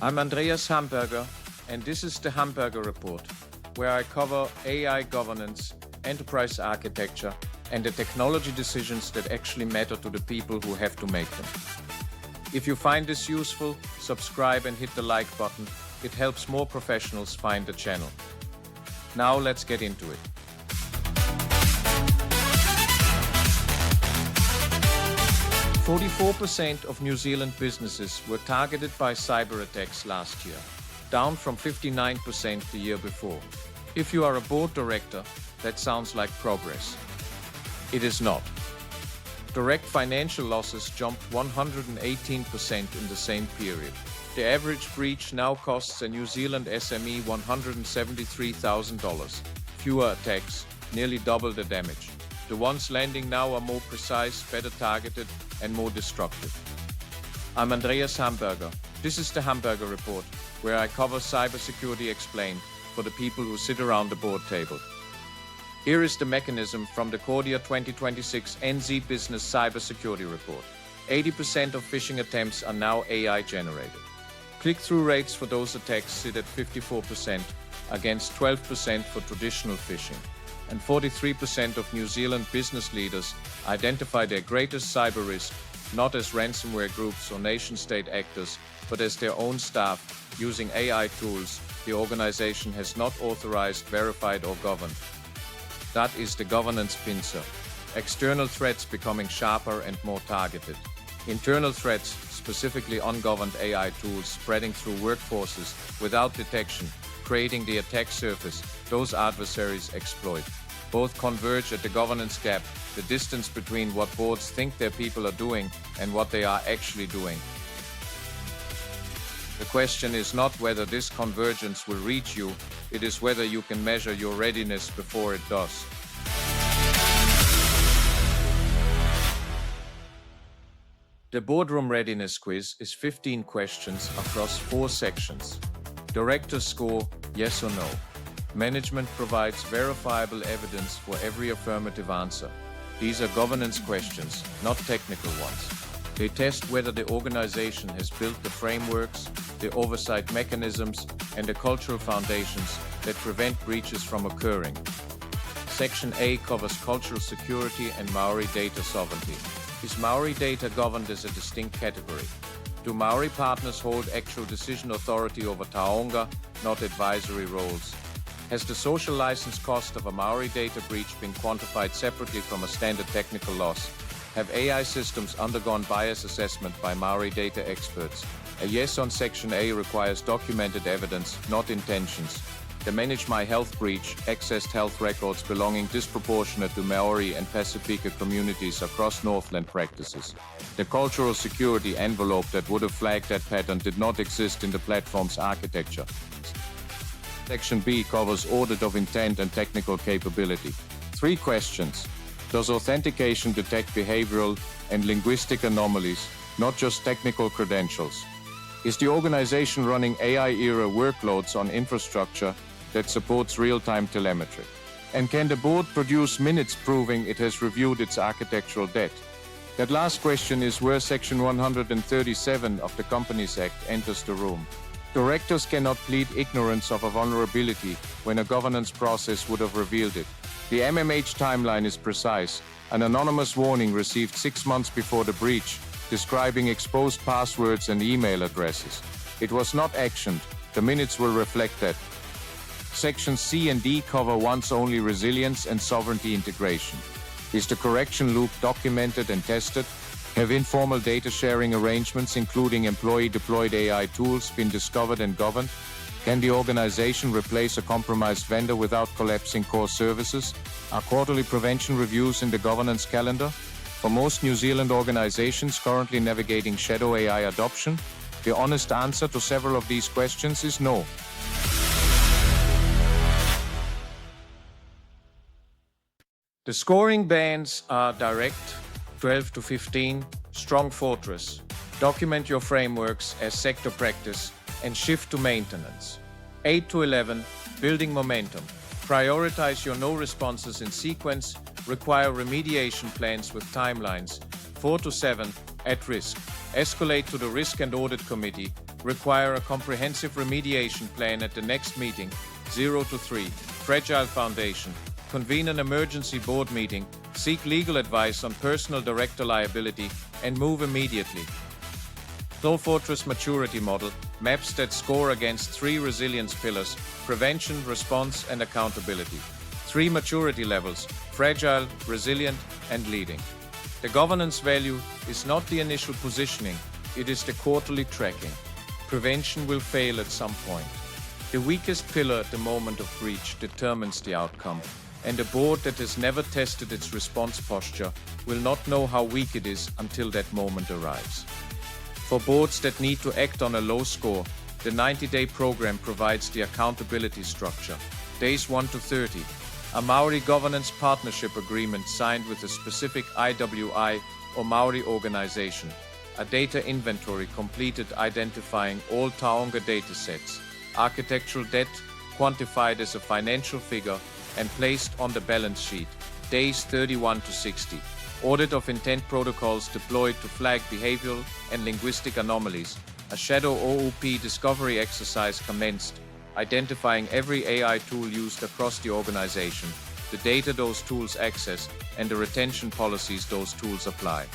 I'm Andreas Hamberger, and this is the Hamberger Report, where I cover AI governance, enterprise architecture, and the technology decisions that actually matter to the people who have to make them. If you find this useful, subscribe and hit the like button. It helps more professionals find the channel. Now let's get into it. "44% of New Zealand businesses were targeted by cyber attacks last year, down from 59% the year before. If you are a board director, that sounds like progress. It is not. Direct financial losses jumped 118% in the same period. The average breach now costs a New Zealand SME $173,000. Fewer attacks, nearly double the damage. The ones landing now are more precise, better targeted, and more destructive." I'm Andreas Hamberger. This is the Hamberger Report, where I cover cybersecurity explained for the people who sit around the board table. Here is the mechanism from the Cordia 2026 NZ Business Cybersecurity Report. 80% of phishing attempts are now AI generated. Click-through rates for those attacks sit at 54% against 12% for traditional phishing. And 43% of New Zealand business leaders identify their greatest cyber risk not as ransomware groups or nation-state actors, but as their own staff using AI tools the organization has not authorized, verified, or governed. That is the governance pincer. External threats becoming sharper and more targeted. Internal threats, specifically ungoverned AI tools spreading through workforces without detection, creating the attack surface those adversaries exploit. Both converge at the governance gap, the distance between what boards think their people are doing and what they are actually doing. The question is not whether this convergence will reach you, it is whether you can measure your readiness before it does. The Boardroom Readiness Quiz is 15 questions across 4 sections. Directors score yes or no. Management provides verifiable evidence for every affirmative answer. These are governance questions, not technical ones. They test whether the organization has built the frameworks, the oversight mechanisms, and the cultural foundations that prevent breaches from occurring. Section A covers cultural security and Māori data sovereignty. Is Māori data governed as a distinct category? Do Māori partners hold actual decision authority over taonga, not advisory roles? Has the social license cost of a Māori data breach been quantified separately from a standard technical loss? Have AI systems undergone bias assessment by Māori data experts? A yes on Section A requires documented evidence, not intentions. The ManageMyHealth breach accessed health records belonging disproportionate to Māori and Pasifika communities across Northland practices. The cultural security envelope that would have flagged that pattern did not exist in the platform's architecture. Section B covers audit of intent and technical capability. 3 questions. Does authentication detect behavioral and linguistic anomalies, not just technical credentials? Is the organization running AI-era workloads on infrastructure that supports real-time telemetry? And can the board produce minutes proving it has reviewed its architectural debt? That last question is where Section 137 of the Companies Act enters the room. Directors cannot plead ignorance of a vulnerability when a governance process would have revealed it. The MMH timeline is precise. An anonymous warning received 6 months before the breach, describing exposed passwords and email addresses. It was not actioned. The minutes will reflect that. Sections C and D cover once-only resilience and sovereignty integration. Is the correction loop documented and tested? Have informal data sharing arrangements, including employee-deployed AI tools, been discovered and governed? Can the organization replace a compromised vendor without collapsing core services? Are quarterly prevention reviews in the governance calendar? For most New Zealand organizations currently navigating shadow AI adoption, the honest answer to several of these questions is no. The scoring bands are direct, 12 to 15, strong fortress, document your frameworks as sector practice, and shift to maintenance. 8 to 11, building momentum, prioritize your no responses in sequence, require remediation plans with timelines. 4 to 7, at risk, escalate to the Risk and Audit Committee, Require a comprehensive remediation plan at the next meeting. 0 to 3. Fragile foundation. Convene an emergency board meeting, seek legal advice on personal director liability, and move immediately. Flow Fortress maturity model, maps that score against 3 resilience pillars: prevention, response, and accountability. 3 maturity levels: fragile, resilient, and leading. The governance value is not the initial positioning, it is the quarterly tracking. Prevention will fail at some point. The weakest pillar at the moment of breach determines the outcome, and a board that has never tested its response posture will not know how weak it is until that moment arrives. For boards that need to act on a low score, the 90-day program provides the accountability structure. Days 1 to 30. A Māori governance partnership agreement signed with a specific IWI or Māori organization. A data inventory completed identifying all Taonga datasets. Architectural debt quantified as a financial figure and placed on the balance sheet. Days 31 to 60. Audit of intent protocols deployed to flag behavioral and linguistic anomalies. A shadow OOP discovery exercise commenced, identifying every AI tool used across the organization, the data those tools access, and the retention policies those tools apply.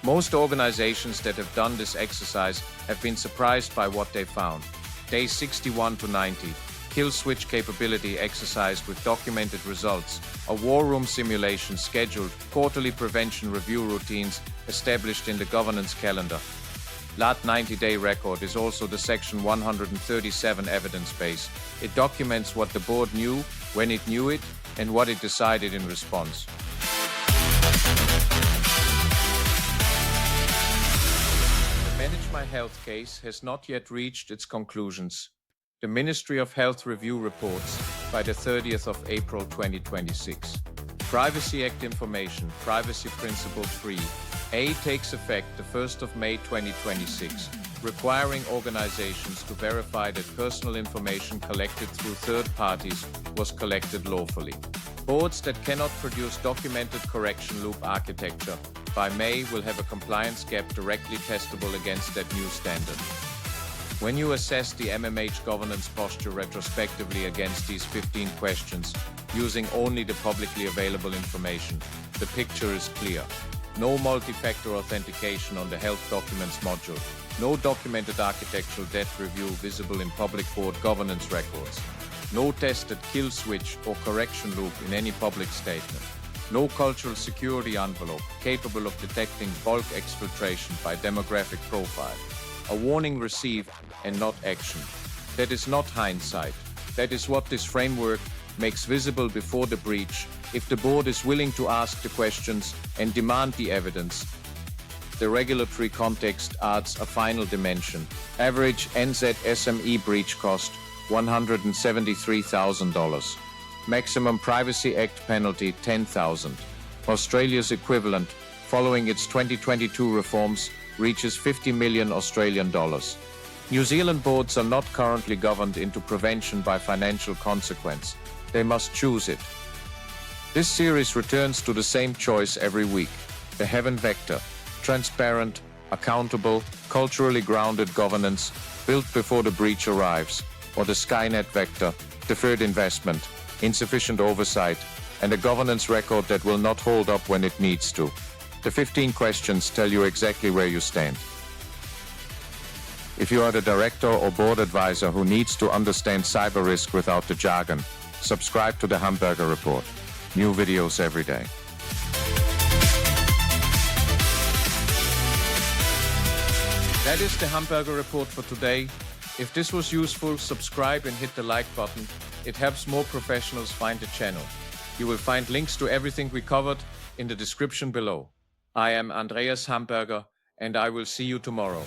Most organizations that have done this exercise have been surprised by what they found. Days 61 to 90. Kill switch capability exercised with documented results. A war room simulation scheduled. Quarterly prevention review routines established in the governance calendar. LAT 90-day record is also the Section 137 evidence base. It documents what the board knew, when it knew it, and what it decided in response. The ManageMyHealth case has not yet reached its conclusions. The Ministry of Health review reports by the 30th of April 2026. Privacy Act information, Privacy Principle 3A takes effect the 1st of May 2026, requiring organizations to verify that personal information collected through third parties was collected lawfully. Boards that cannot produce documented correction loop architecture by May will have a compliance gap directly testable against that new standard. When you assess the MMH governance posture retrospectively against these 15 questions, using only the publicly available information, the picture is clear. No multi-factor authentication on the health documents module. No documented architectural debt review visible in public board governance records. No tested kill switch or correction loop in any public statement. No cultural security envelope capable of detecting bulk exfiltration by demographic profile. A warning received and not action. That is not hindsight. That is what this framework makes visible before the breach. If the board is willing to ask the questions and demand the evidence, the regulatory context adds a final dimension. Average NZ SME breach cost $173,000. Maximum Privacy Act penalty $10,000. Australia's equivalent, following its 2022 reforms, reaches 50 million Australian dollars. New Zealand boards are not currently governed into prevention by financial consequence. They must choose it. This series returns to the same choice every week. The Heaven Vector: transparent, accountable, culturally grounded governance built before the breach arrives, or the Skynet Vector: deferred investment, insufficient oversight, and a governance record that will not hold up when it needs to. The 15 questions tell you exactly where you stand. If you are the director or board advisor who needs to understand cyber risk without the jargon, subscribe to the Hamberger Report. New videos every day. That is the Hamberger Report for today. If this was useful, subscribe and hit the like button. It helps more professionals find the channel. You will find links to everything we covered in the description below. I am Andreas Hamberger, and I will see you tomorrow.